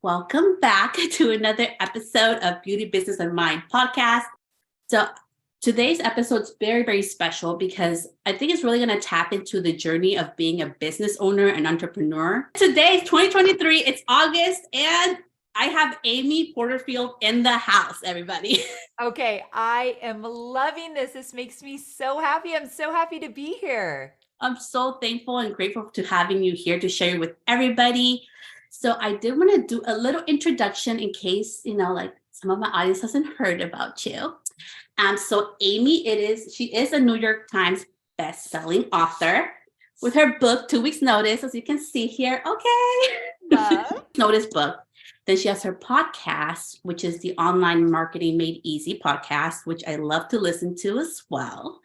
Welcome back to another episode of Beauty, Business, and Mind podcast. So today's episode is very, very special because I think it's really going to tap into the journey of being a business owner and entrepreneur. Today is 2023. It's August, and I have Amy Porterfield in the house, everybody. Okay, I am loving this. This makes me so happy. I'm so happy to be here. I'm so thankful and grateful to having you here to share with everybody. So I did want to do a little introduction in case, like some of my audience hasn't heard about you. So Amy, she is a New York Times best-selling author with her book, 2 Weeks Notice, as you can see here. Okay. Notice book. Then she has her podcast, which is the Online Marketing Made Easy podcast, which I love to listen to as well.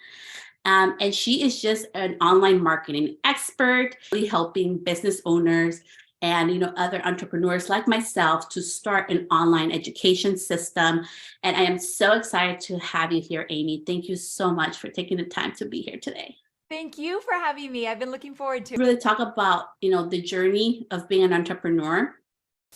And she is just an online marketing expert, really helping business owners and other entrepreneurs like myself to start an online education system. And I am so excited to have you here, Amy. Thank you so much for taking the time to be here today. Thank you for having me. I've been looking forward to it. Really talk about the journey of being an entrepreneur.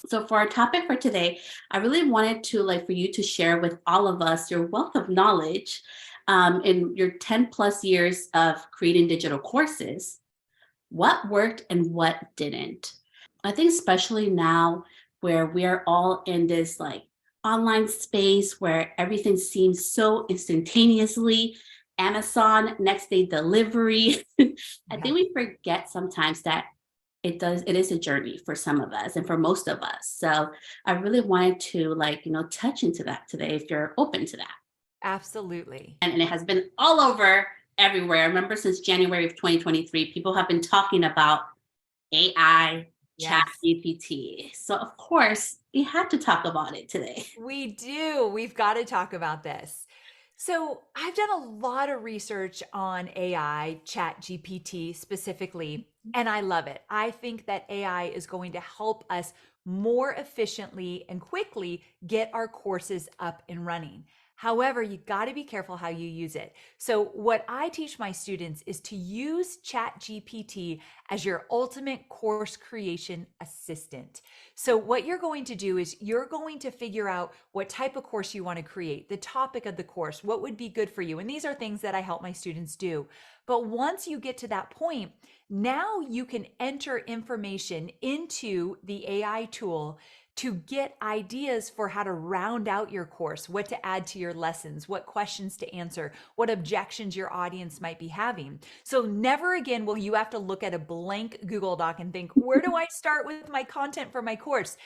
So for our topic for today, I really wanted to for you to share with all of us your wealth of knowledge in your 10 plus years of creating digital courses. What worked and what didn't? I think especially now where we are all in this online space where everything seems so instantaneously, Amazon next day delivery. I think we forget sometimes that it is a journey for some of us and for most of us. So I really wanted to touch into that today if you're open to that. Absolutely. And it has been all over everywhere. I remember since January of 2023, people have been talking about AI, Yes. chat GPT. So of course, we had to talk about it today. We do. We've got to talk about this. So I've done a lot of research on AI, chat GPT specifically, and I love it. I think that AI is going to help us more efficiently and quickly get our courses up and running. However, you got to be careful how you use it. So what I teach my students is to use ChatGPT as your ultimate course creation assistant. So what you're going to do is you're going to figure out what type of course you want to create, the topic of the course, what would be good for you. And these are things that I help my students do. But once you get to that point, now you can enter information into the AI tool to get ideas for how to round out your course, what to add to your lessons, what questions to answer, what objections your audience might be having. So never again will you have to look at a blank Google Doc and think, where do I start with my content for my course?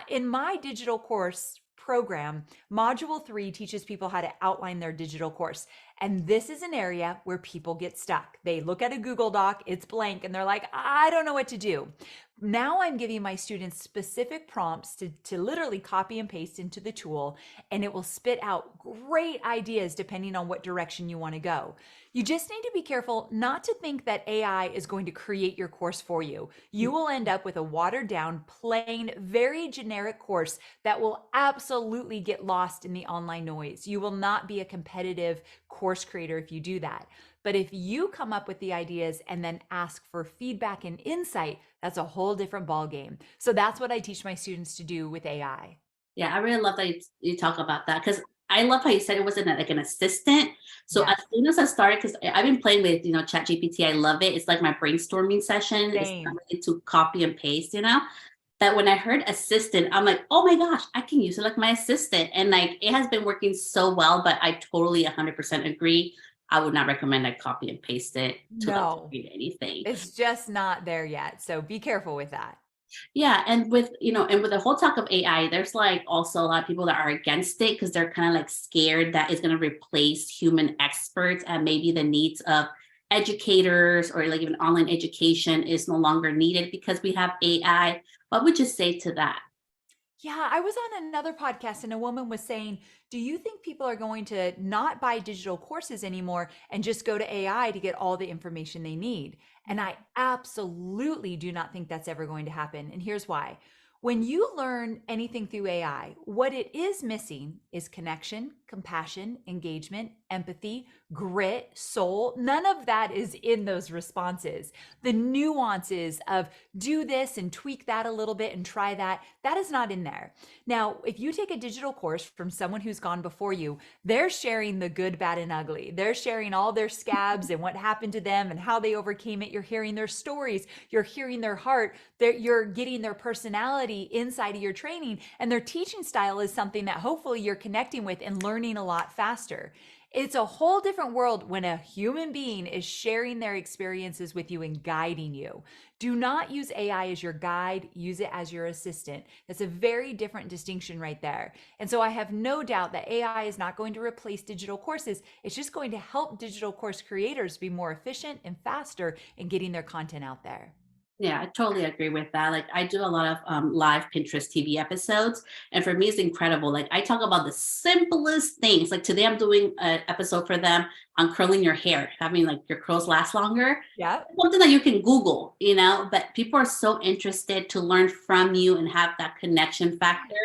In my digital course program, Module 3 teaches people how to outline their digital course. And this is an area where people get stuck. They look at a Google Doc, it's blank, and they're like, I don't know what to do. Now I'm giving my students specific prompts to literally copy and paste into the tool, and it will spit out great ideas depending on what direction you want to go. You just need to be careful not to think that AI is going to create your course for you. You will end up with a watered down, plain, very generic course that will absolutely get lost in the online noise. You will not be a competitive course creator if you do that. But if you come up with the ideas and then ask for feedback and insight, that's a whole different ballgame. So that's what I teach my students to do with AI. Yeah, I really love that you talk about that because I love how you said it wasn't like an assistant. So Yeah. as soon as I started, because I've been playing with Chat GPT, I love it. It's like my brainstorming session. It's not Same. really to copy and paste. That when I heard assistant, I'm like, oh my gosh, I can use it like my assistant. And it has been working so well, but I totally 100% agree. I would not recommend I copy and paste it to No, read anything. it's just not there yet. So be careful with that. Yeah, and with the whole talk of AI, there's also a lot of people that are against it because they're kind of scared that it's going to replace human experts and maybe the needs of educators or even online education is no longer needed because we have AI. What would you say to that? Yeah, I was on another podcast and a woman was saying, do you think people are going to not buy digital courses anymore and just go to AI to get all the information they need? And I absolutely do not think that's ever going to happen. And here's why. When you learn anything through AI, what it is missing is connection, compassion, engagement, empathy, grit, soul. None of that is in those responses. The nuances of do this and tweak that a little bit and try that, that is not in there. Now, if you take a digital course from someone who's gone before you, they're sharing the good, bad, and ugly. They're sharing all their scabs and what happened to them and how they overcame it. You're hearing their stories. You're hearing their heart. You're getting their personality inside of your training, and their teaching style is something that hopefully you're connecting with and learning a lot faster. It's a whole different world when a human being is sharing their experiences with you and guiding you. Do not use AI as your guide, use it as your assistant. That's a very different distinction right there. And so I have no doubt that AI is not going to replace digital courses. It's just going to help digital course creators be more efficient and faster in getting their content out there. Yeah, I totally agree with that. Like, I do a lot of live Pinterest TV episodes, and for me, it's incredible. Like, I talk about the simplest things. Like today, I'm doing an episode for them on curling your hair, having like your curls last longer. Yeah. Something that you can Google, but people are so interested to learn from you and have that connection factor.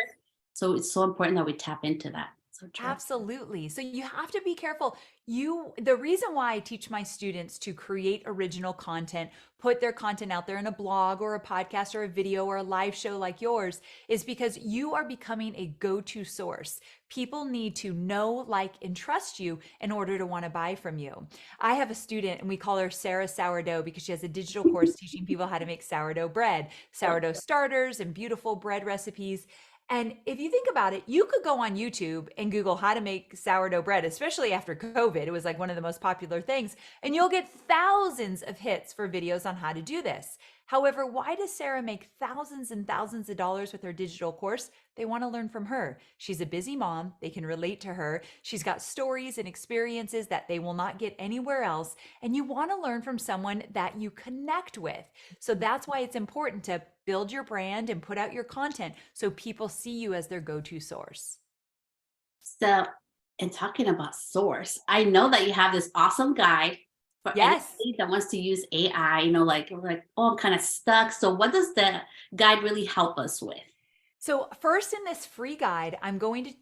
So it's so important that we tap into that. So true. Absolutely. So you have to be careful. The reason why I teach my students to create original content, put their content out there in a blog or a podcast or a video or a live show like yours, is because you are becoming a go-to source. People need to know, like, and trust you in order to want to buy from you. I have a student and we call her Sarah Sourdough because she has a digital course teaching people how to make sourdough bread, sourdough starters, and beautiful bread recipes. And if you think about it, you could go on YouTube and Google how to make sourdough bread, especially after COVID. It was like one of the most popular things, and you'll get thousands of hits for videos on how to do this. However, why does Sarah make thousands and thousands of dollars with her digital course? They want to learn from her. She's a busy mom. They can relate to her. She's got stories and experiences that they will not get anywhere else. And you want to learn from someone that you connect with. So that's why it's important to build your brand and put out your content so people see you as their go-to source. So, and talking about source, I know that you have this awesome guide for Yes. anybody that wants to use AI. Like, oh, I'm kind of stuck. So, what does the guide really help us with? So, first in this free guide, I'm going to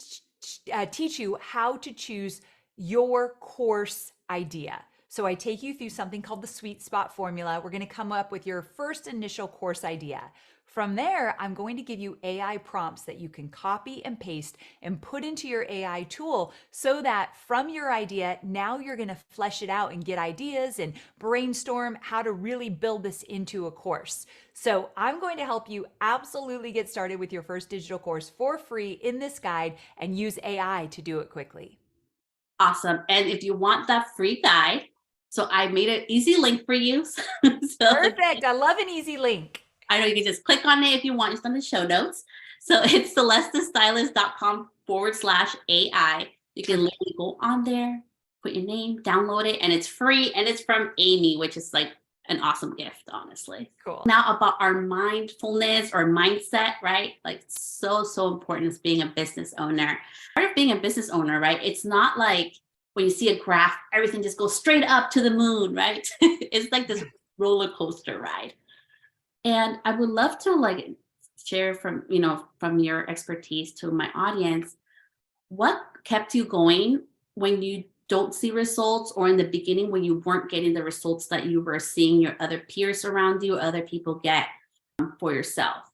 teach you how to choose your course idea. So, I take you through something called the sweet spot formula. We're going to come up with your first initial course idea. From there, I'm going to give you AI prompts that you can copy and paste and put into your AI tool so that from your idea, now you're going to flesh it out and get ideas and brainstorm how to really build this into a course. So I'm going to help you absolutely get started with your first digital course for free in this guide and use AI to do it quickly. Awesome. And if you want that free guide, so I made an easy link for you. So Perfect. I love an easy link. I know you can just click on it if you want. It's on the show notes. So it's celestastylist.com/AI. You can literally go on there, put your name, download it, and it's free. And it's from Amy, which is like an awesome gift, honestly. Cool. Now about our mindfulness or mindset, right? Like so important as being a business owner. Part of being a business owner, right? It's not like when you see a graph, everything just goes straight up to the moon, right? It's like this roller coaster ride. And I would love to like share from your expertise to my audience, what kept you going when you don't see results, or in the beginning when you weren't getting the results that you were seeing your other peers around you, other people get for yourself?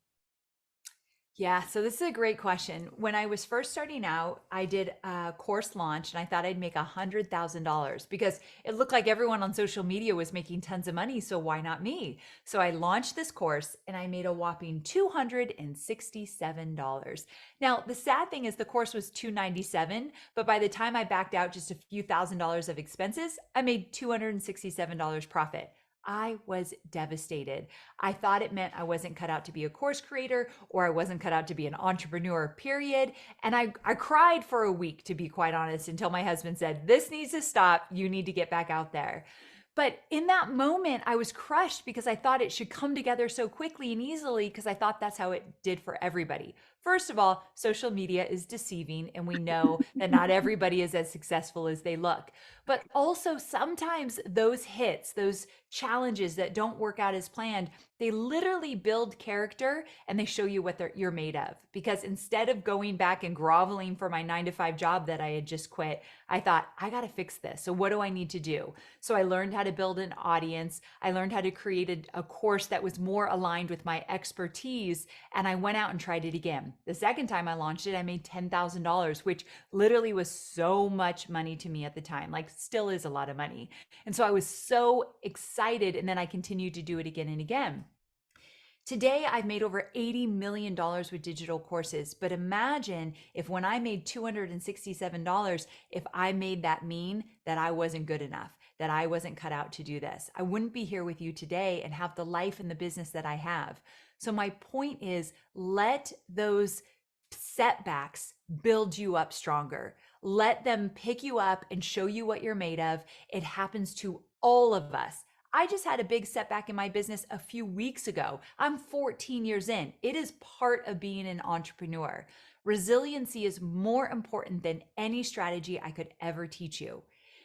Yeah, so this is a great question. When I was first starting out, I did a course launch and I thought I'd make $100,000 because it looked like everyone on social media was making tons of money. So why not me? So I launched this course and I made a whopping $267. Now, the sad thing is the course was $297, but by the time I backed out just a few $1,000s of expenses, I made $267 profit. I was devastated. I thought it meant I wasn't cut out to be a course creator or I wasn't cut out to be an entrepreneur, period. And I cried for a week, to be quite honest, until my husband said, this needs to stop. You need to get back out there. But in that moment, I was crushed because I thought it should come together so quickly and easily because I thought that's how it did for everybody. First of all, social media is deceiving, and we know that not everybody is as successful as they look. But also, sometimes those hits, those challenges that don't work out as planned, they literally build character and they show you what you're made of. Because instead of going back and groveling for my 9 to 5 job that I had just quit, I thought, I got to fix this. So, what do I need to do? So I learned how to build an audience. I learned how to create a course that was more aligned with my expertise. And I went out and tried it again. The second time I launched it, I made $10,000, which literally was so much money to me at the time, like still is a lot of money. And so I was so excited. And then I continued to do it again and again. Today, I've made over $80 million with digital courses. But imagine if when I made $267, if I made that mean that I wasn't good enough, that I wasn't cut out to do this. I wouldn't be here with you today and have the life and the business that I have. So my point is, let those setbacks build you up stronger. Let them pick you up and show you what you're made of. It happens to all of us. I just had a big setback in my business a few weeks ago. I'm 14 years in. It is part of being an entrepreneur. Resiliency is more important than any strategy I could ever teach you.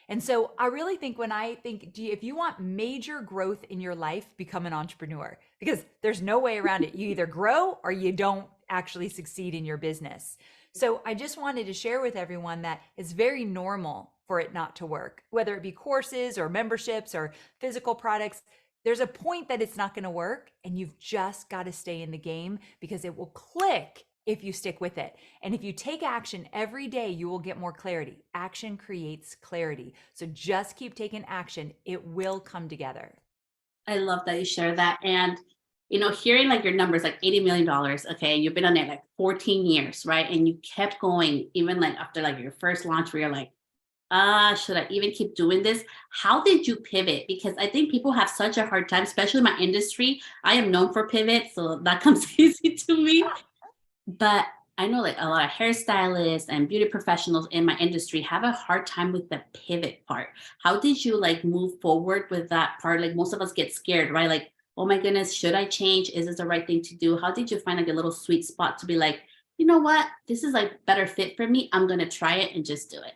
And so I really think when I think, if you want major growth in your life, become an entrepreneur, because there's no way around it. You either grow or you don't actually succeed in your business. So I just wanted to share with everyone that it's very normal for it not to work, whether it be courses or memberships or physical products. There's a point that it's not going to work, and you've just got to stay in the game because it will click if you stick with it. And if you take action every day, you will get more clarity. Action creates clarity. So just keep taking action. It will come together. I love that you share that. And, hearing like your numbers, like $80 million, okay, you've been on there like 14 years, right? And you kept going, even like after like your first launch where you're like, should I even keep doing this? How did you pivot? Because I think people have such a hard time, especially my industry. I am known for pivot, so that comes easy to me. But I know like a lot of hairstylists and beauty professionals in my industry have a hard time with the pivot part. How did you like move forward with that part? Like most of us get scared, right? Like, oh my goodness, should I change? Is this the right thing to do? How did you find like a little sweet spot to be like, you know what? This is like better fit for me. I'm gonna try it and just do it.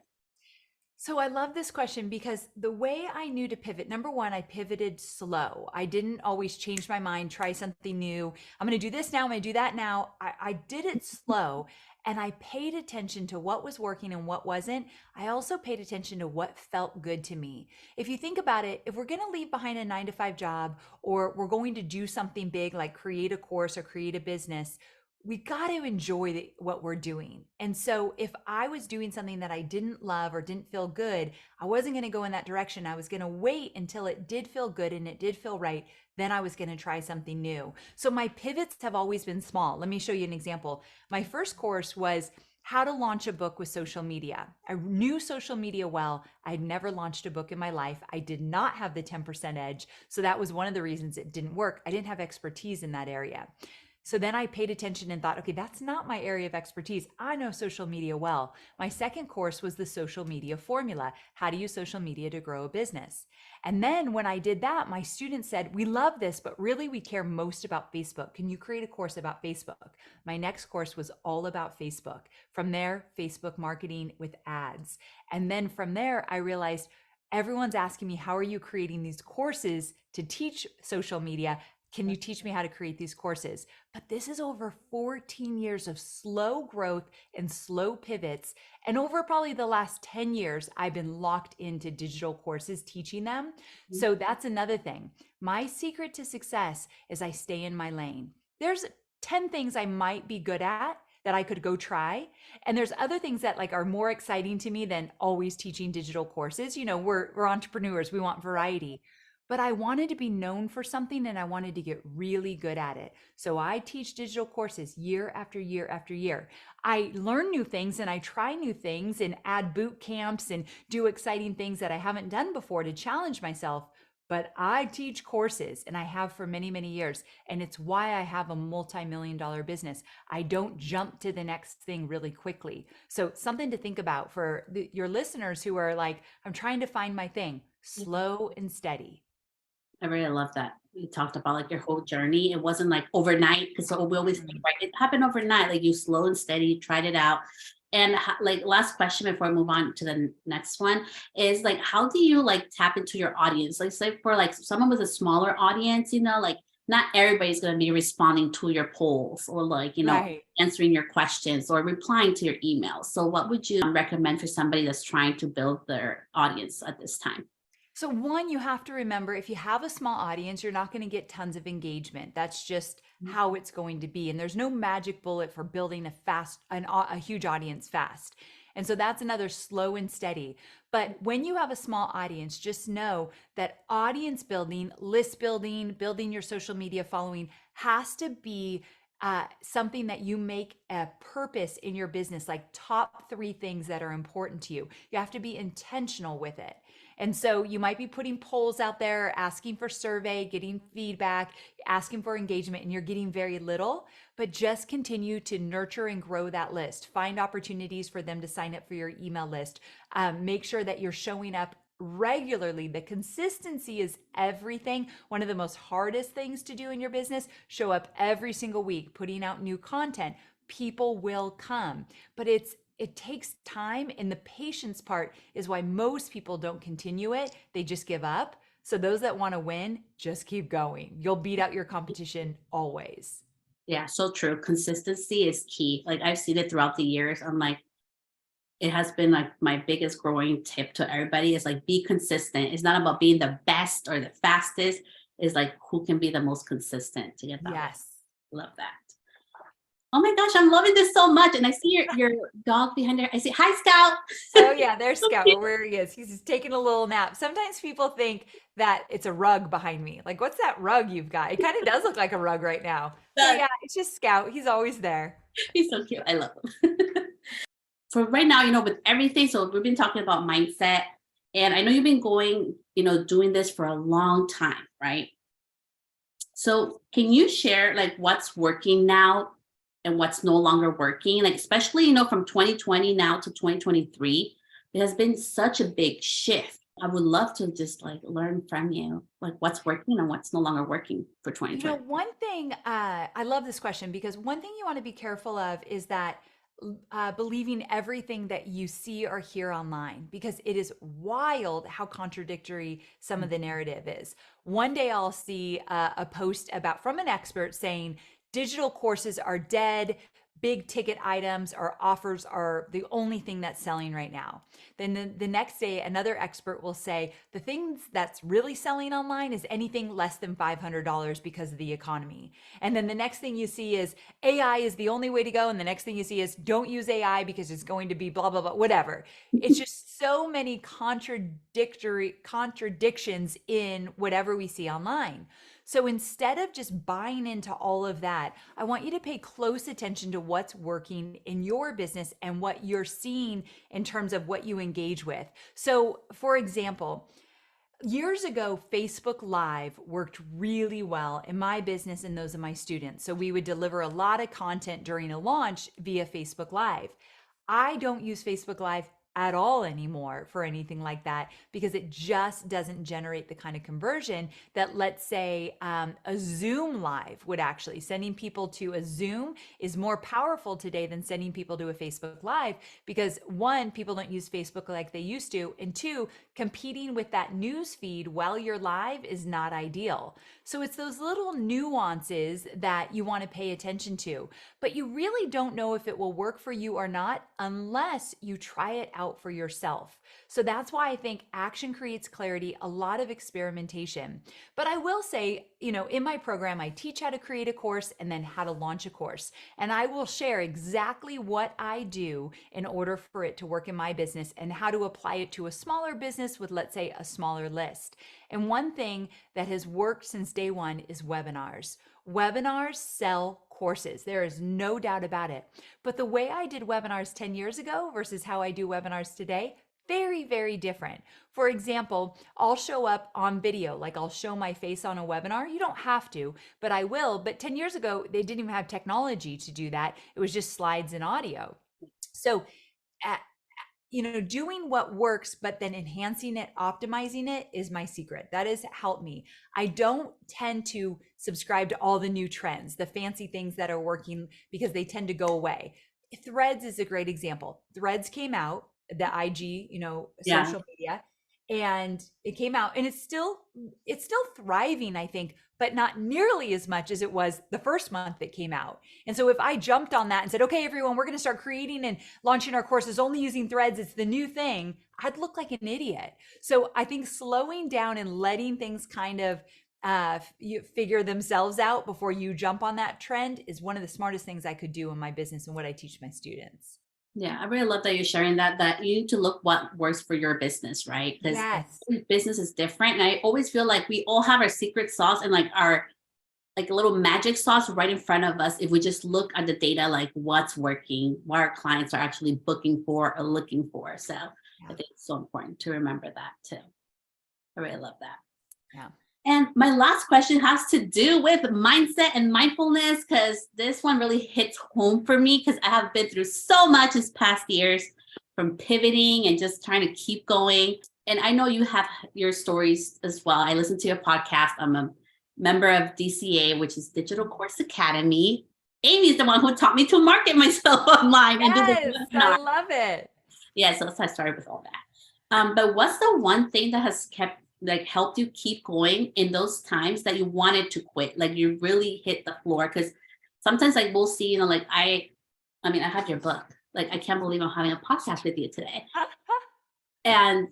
So I love this question because the way I knew to pivot, number one, I pivoted slow. I didn't always change my mind, try something new. I'm going to do this now. I'm going to do that now. I did it slow, and I paid attention to what was working and what wasn't. I also paid attention to what felt good to me. If you think about it, if we're going to leave behind a 9 to 5 job, or we're going to do something big like create a course or create a business, we got to enjoy what we're doing. And so if I was doing something that I didn't love or didn't feel good, I wasn't going to go in that direction. I was going to wait until it did feel good and it did feel right. Then I was going to try something new. So my pivots have always been small. Let me show you an example. My first course was how to launch a book with social media. I knew social media well. I'd never launched a book in my life. I did not have the 10% edge. So that was one of the reasons it didn't work. I didn't have expertise in that area. So then I paid attention and thought, okay, that's not my area of expertise. I know social media well. My second course was the social media formula, how to use social media to grow a business. And then when I did that, my students said, we love this, but really we care most about Facebook. Can you create a course about Facebook? My next course was all about Facebook. From there, Facebook marketing with ads. And then from there, I realized everyone's asking me, how are you creating these courses to teach social media? Can you teach me how to create these courses? But this is over 14 years of slow growth and slow pivots. And over probably the last 10 years, I've been locked into digital courses teaching them. So that's another thing. My secret to success is I stay in my lane. There's 10 things I might be good at that I could go try. And there's other things that like are more exciting to me than always teaching digital courses. We're entrepreneurs. We want variety. But I wanted to be known for something and I wanted to get really good at it. So I teach digital courses year after year after year. I learn new things and I try new things and add boot camps and do exciting things that I haven't done before to challenge myself. But I teach courses and I have for many, many years. And it's why I have a multi-million-dollar business. I don't jump to the next thing really quickly. So something to think about for your listeners who are like, I'm trying to find my thing. slow and steady. I really love that. You talked about like your whole journey. It wasn't like overnight because we always think, Mhm. right? It happened overnight. Like you slow and steady, you tried it out. And like last question before I move on to the next one is like, how do you like tap into your audience? Like say for like someone with a smaller audience, like not everybody's going to be responding to your polls or like, Right. answering your questions or replying to your emails. So what would you recommend for somebody that's trying to build their audience at this time? So one, you have to remember if you have a small audience, you're not going to get tons of engagement. That's just how it's going to be. And there's no magic bullet for building a huge audience fast. And so that's another slow and steady. But when you have a small audience, just know that audience building, list building, building your social media following has to be something that you make a purpose in your business, like top three things that are important to you. You have to be intentional with it. And so you might be putting polls out there, asking for survey, getting feedback, asking for engagement, and you're getting very little, but just continue to nurture and grow that list. Find opportunities for them to sign up for your email list. Make sure that you're showing up regularly. The consistency is everything. One of the most hardest things to do in your business, show up every single week, putting out new content. People will come, but it takes time, and the patience part is why most people don't continue it. They just give up. So those that want to win, just keep going. You'll beat out your competition always. Yeah, so true. Consistency is key. Like I've seen it throughout the years. I'm like, it has been like my biggest growing tip to everybody is like be consistent. It's not about being the best or the fastest. It's like who can be the most consistent to get that. Yes. Love that. Oh my gosh, I'm loving this so much. And I see your dog behind there. I see, hi Scout. Oh yeah, there's So Scout. cute. Where he is. He's just taking a little nap. Sometimes people think that it's a rug behind me. Like, what's that rug you've got? It kind of does look like a rug right now. So yeah, it's just Scout. He's always there. He's so cute. I love him. For right now, with everything, so we've been talking about mindset, and I know you've been going, doing this for a long time, right? So can you share like what's working now and what's no longer working? Like especially, from 2020 now to 2023, it has been such a big shift. I would love to just like learn from you, like what's working and what's no longer working for 2020. One thing, I love this question because one thing you want to be careful of is that believing everything that you see or hear online, because it is wild how contradictory some of the narrative is. One day I'll see a post about from an expert saying digital courses are dead. Big ticket items or offers are the only thing that's selling right now. Then the next day, another expert will say the things that's really selling online is anything less than $500 because of the economy. And then the next thing you see is AI is the only way to go. And the next thing you see is don't use AI because it's going to be blah, blah, blah, whatever. It's just so many contradictions in whatever we see online. So instead of just buying into all of that, I want you to pay close attention to what's working in your business and what you're seeing in terms of what you engage with. So, for example, years ago, Facebook Live worked really well in my business and those of my students. So we would deliver a lot of content during a launch via Facebook Live. I don't use Facebook Live at all anymore for anything like that because it just doesn't generate the kind of conversion that, let's say, a Zoom Live would actually. Sending people to a Zoom is more powerful today than sending people to a Facebook Live because one, people don't use Facebook like they used to, and two, competing with that news feed while you're live is not ideal. So it's those little nuances that you want to pay attention to, but you really don't know if it will work for you or not unless you try it out for yourself. So that's why I think action creates clarity, a lot of experimentation. But I will say, in my program, I teach how to create a course and then how to launch a course. And I will share exactly what I do in order for it to work in my business and how to apply it to a smaller business with, let's say, a smaller list. And one thing that has worked since day one is webinars. Webinars sell courses. There is no doubt about it. But the way I did webinars 10 years ago versus how I do webinars today, very, very different. For example, I'll show up on video, like I'll show my face on a webinar. You don't have to, but I will. But 10 years ago, they didn't even have technology to do that. It was just slides and audio. So doing what works, but then enhancing it, optimizing it is my secret. That has helped me. I don't tend to subscribe to all the new trends, the fancy things that are working, because they tend to go away. Threads is a great example. Threads came out, the IG, Yeah. social media, and it came out, and it's still thriving, I think, but not nearly as much as it was the first month it came out. And so if I jumped on that and said, okay, everyone, we're going to start creating and launching our courses only using Threads, it's the new thing, I'd look like an idiot. So I think slowing down and letting things kind of figure themselves out before you jump on that trend is one of the smartest things I could do in my business and what I teach my students. Yeah, I really love that you're sharing that you need to look what works for your business, right? Because Yes. business is different. And I always feel like we all have our secret sauce and like our like a little magic sauce right in front of us if we just look at the data, like what's working, what our clients are actually booking for or looking for. So I Yeah. think it's so important to remember that too. I really love that. Yeah. And my last question has to do with mindset and mindfulness because this one really hits home for me because I have been through so much this past years from pivoting and just trying to keep going. And I know you have your stories as well. I listen to your podcast. I'm a member of DCA, which is Digital Course Academy. Amy's the one who taught me to market myself online and do the Yes, I webinar. love it. Yeah, so that's how I started with all that. But what's the one thing that has kept like helped you keep going in those times that you wanted to quit? Like you really hit the floor because sometimes like we'll see, like I mean, I have your book. Like I can't believe I'm having a podcast with you today. And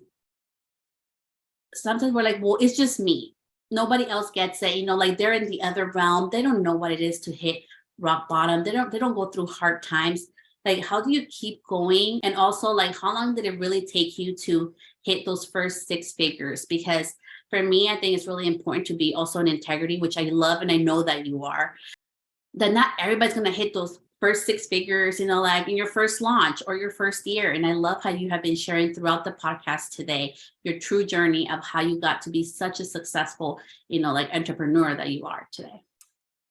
sometimes we're like, well, it's just me. Nobody else gets it. Like they're in the other realm. They don't know what it is to hit rock bottom. They don't go through hard times. Like, how do you keep going? And also, like, how long did it really take you to hit those first six figures? Because for me, I think it's really important to be also in integrity, which I love and I know that you are. That not everybody's gonna hit those first six figures, like in your first launch or your first year. And I love how you have been sharing throughout the podcast today your true journey of how you got to be such a successful, like entrepreneur that you are today.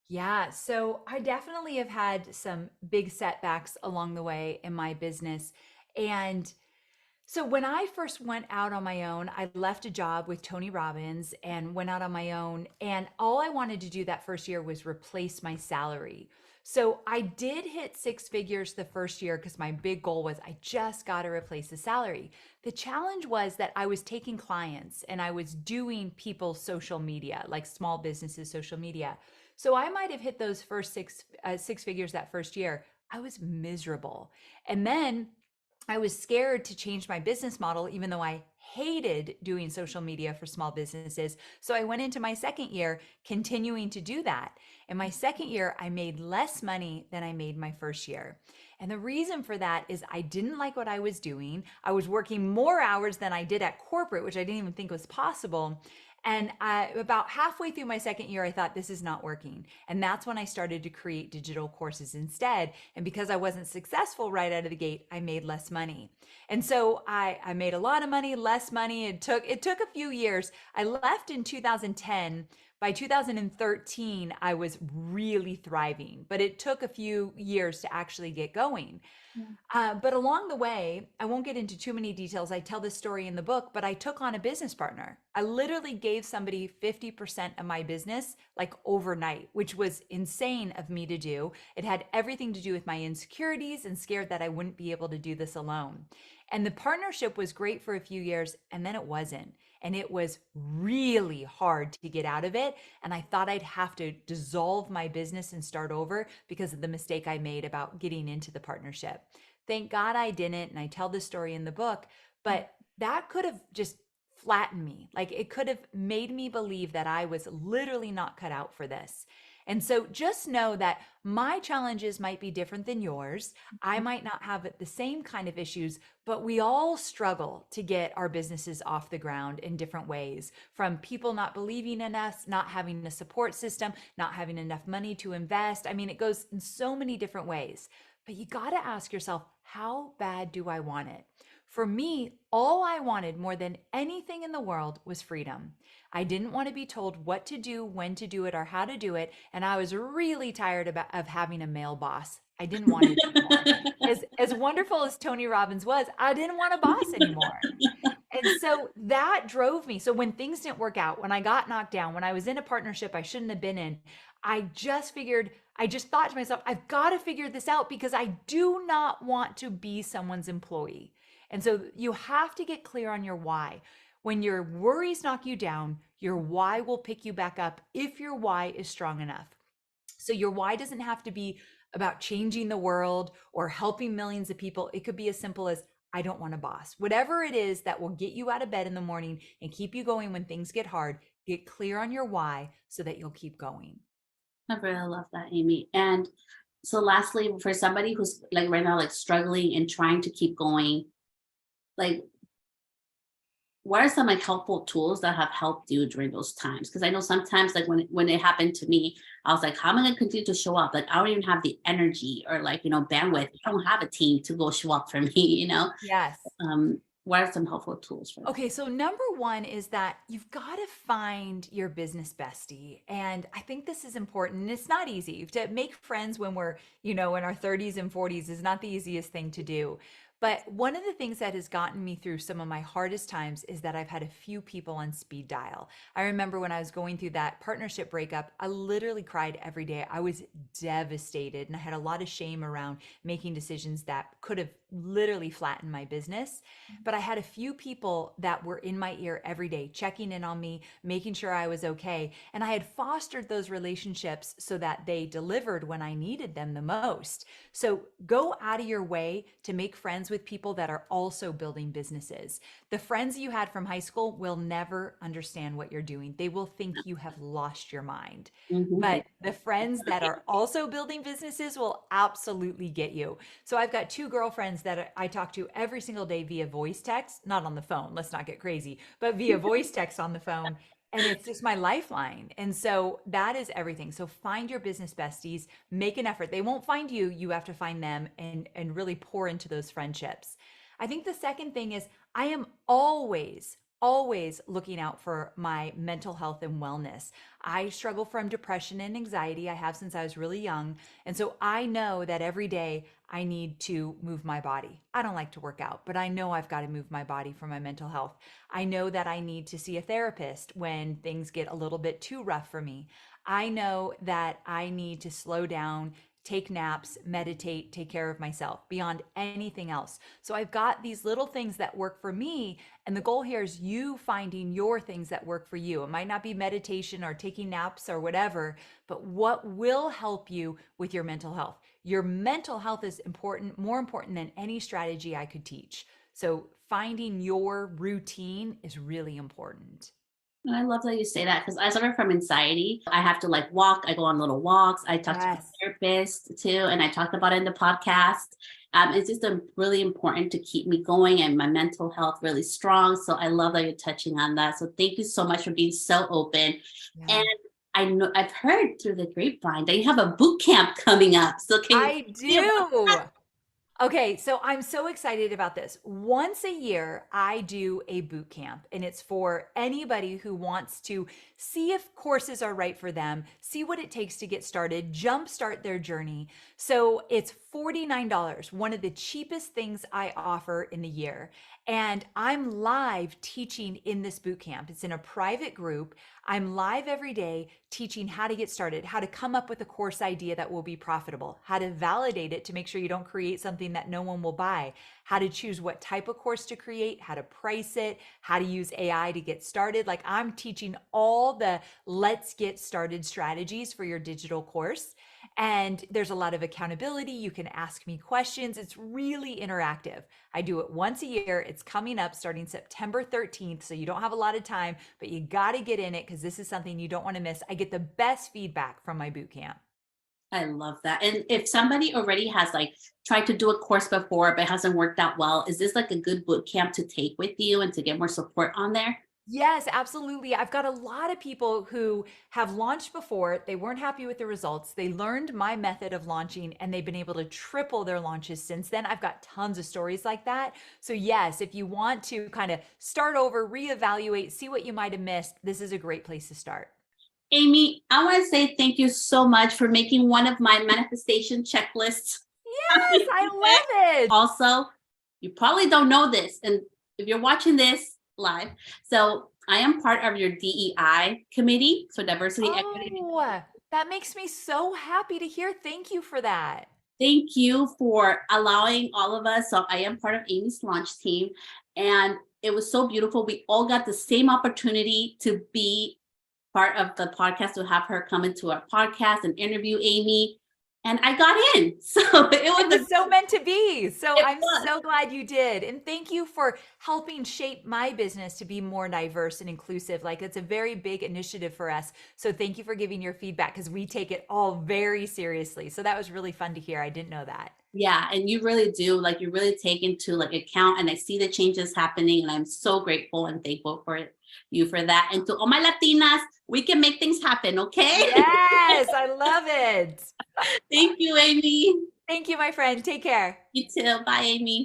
Yeah, so I definitely have had some big setbacks along the way in my business. And so when I first went out on my own, I left a job with Tony Robbins and went out on my own. And all I wanted to do that first year was replace my salary. So I did hit six figures the first year because my big goal was I just got to replace the salary. The challenge was that I was taking clients and I was doing people's social media, like small businesses' social media. So I might have hit those first six figures that first year. I was miserable. And then I was scared to change my business model, even though I hated doing social media for small businesses. So I went into my second year continuing to do that. In my second year, I made less money than I made my first year. And the reason for that is I didn't like what I was doing. I was working more hours than I did at corporate, which I didn't even think was possible. And about halfway through my second year, I thought this is not working. And that's when I started to create digital courses instead. And because I wasn't successful right out of the gate, I made less money. And so I made a lot of money, less money. It took a few years. I left in 2010. By 2013, I was really thriving, but it took a few years to actually get going. But along the way, I won't get into too many details. I tell this story in the book, but I took on a business partner. I literally gave somebody 50% of my business like overnight, which was insane of me to do. It had everything to do with my insecurities and scared that I wouldn't be able to do this alone. And the partnership was great for a few years, and then it wasn't. And it was really hard to get out of it. And I thought I'd have to dissolve my business and start over because of the mistake I made about getting into the partnership. Thank God I didn't. And I tell this story in the book, but that could have just flattened me. Like it could have made me believe that I was literally not cut out for this. And so just know that my challenges might be different than yours. I might not have the same kind of issues, but we all struggle to get our businesses off the ground in different ways, from people not believing in us, not having a support system, not having enough money to invest. I mean, it goes in so many different ways. But you got to ask yourself, how bad do I want it? For me, all I wanted more than anything in the world was freedom. I didn't want to be told what to do, when to do it, or how to do it. And I was really tired of having a male boss. I didn't want it anymore. As wonderful as Tony Robbins was, I didn't want a boss anymore. And so that drove me. So when things didn't work out, when I got knocked down, when I was in a partnership I shouldn't have been in, I just thought to myself, I've got to figure this out because I do not want to be someone's employee. And so you have to get clear on your why. When your worries knock you down, your why will pick you back up if your why is strong enough. So your why doesn't have to be about changing the world or helping millions of people. It could be as simple as, I don't want a boss. Whatever it is that will get you out of bed in the morning and keep you going when things get hard, get clear on your why so that you'll keep going. I really love that, Amy. And so lastly, for somebody who's like right now, like struggling and trying to keep going, like what are some like helpful tools that have helped you during those times? Because I know sometimes like when it happened to me, I was like, how am I going to continue to show up? Like I don't even have the energy or like, bandwidth. I don't have a team to go show up for me, Yes. What are some helpful tools for that? Okay, so number one is that you've got to find your business bestie. And I think this is important. It's not easy to make friends when we're, in our 30s and 40s is not the easiest thing to do. But one of the things that has gotten me through some of my hardest times is that I've had a few people on speed dial. I remember when I was going through that partnership breakup, I literally cried every day. I was devastated and I had a lot of shame around making decisions that could have literally flattened my business. But I had a few people that were in my ear every day, checking in on me, making sure I was okay. And I had fostered those relationships so that they delivered when I needed them the most. So go out of your way to make friends with people that are also building businesses. The friends you had from high school will never understand what you're doing. They will think you have lost your mind. Mhm. But the friends that are also building businesses will absolutely get you. So I've got two girlfriends that I talk to every single day via voice text, not on the phone, let's not get crazy, but via voice text on the phone. And it's just my lifeline. And so that is everything. So find your business besties, make an effort. They won't find you, you have to find them and really pour into those friendships. I think the second thing is I am always looking out for my mental health and wellness. I struggle from depression and anxiety. I have since I was really young. And so I know that every day I need to move my body. I don't like to work out, but I know I've got to move my body for my mental health. I know that I need to see a therapist when things get a little bit too rough for me. I know that I need to slow down, take naps, meditate, take care of myself beyond anything else. So I've got these little things that work for me. And the goal here is you finding your things that work for you. It might not be meditation or taking naps or whatever, but what will help you with your mental health. Your mental health is important, more important than any strategy I could teach. So finding your routine is really important. And I love that you say that because I suffer from anxiety. I have to like walk. I go on little walks. I talk to my Yes. therapist too, and I talked about it in the podcast. It's just really important to keep me going and my mental health really strong. So I love that you're touching on that. So thank you so much for being so open. And Yeah. I know I've heard through the grapevine that you have a boot camp coming up. So can you I tell me about do. Okay, so I'm so excited about this. Once a year, I do a boot camp, and it's for anybody who wants to see if courses are right for them, see what it takes to get started, jumpstart their journey. So it's $49, one of the cheapest things I offer in the year. And I'm live teaching in this boot camp. It's in a private group. I'm live every day teaching how to get started, how to come up with a course idea that will be profitable, how to validate it to make sure you don't create something that no one will buy, how to choose what type of course to create, how to price it, how to use AI to get started. Like I'm teaching all the let's get started strategies for your digital course. And there's a lot of accountability. You can ask me questions. It's really interactive. I do it once a year. It's coming up starting September 13th. So you don't have a lot of time, but you got to get in it because this is something you don't want to miss. I get the best feedback from my boot camp. I love that. And if somebody already has like tried to do a course before but hasn't worked out well, is this like a good boot camp to take with you and to get more support on there? Yes, absolutely. I've got a lot of people who have launched before. They weren't happy with the results. They learned my method of launching and they've been able to triple their launches since then. I've got tons of stories like that. So, yes, if you want to kind of start over, reevaluate, see what you might have missed, this is a great place to start. Amy, I want to say thank you so much for making one of my manifestation checklists. Yes, I love it. Also, you probably don't know this, and if you're watching this live, so I am part of your DEI committee, so diversity, equity. Oh, that makes me so happy to hear. Thank you for that. Thank you for allowing all of us. So I am part of Amy's launch team, and it was so beautiful. We all got the same opportunity to be part of the podcast, to have her come into our podcast and interview Amy. And I got in. So It was so meant to be. So it I'm was. so glad you did. And thank you for helping shape my business to be more diverse and inclusive. Like it's a very big initiative for us. So thank you for giving your feedback because we take it all very seriously. So that was really fun to hear. I didn't know that. Yeah, and you really do. Like you really take into like account, and I see the changes happening, and I'm so grateful and thankful for you for that. And to all my Latinas, we can make things happen, okay? Yes, I love it. Thank you, Amy. Thank you, my friend. Take care. You too. Bye, Amy.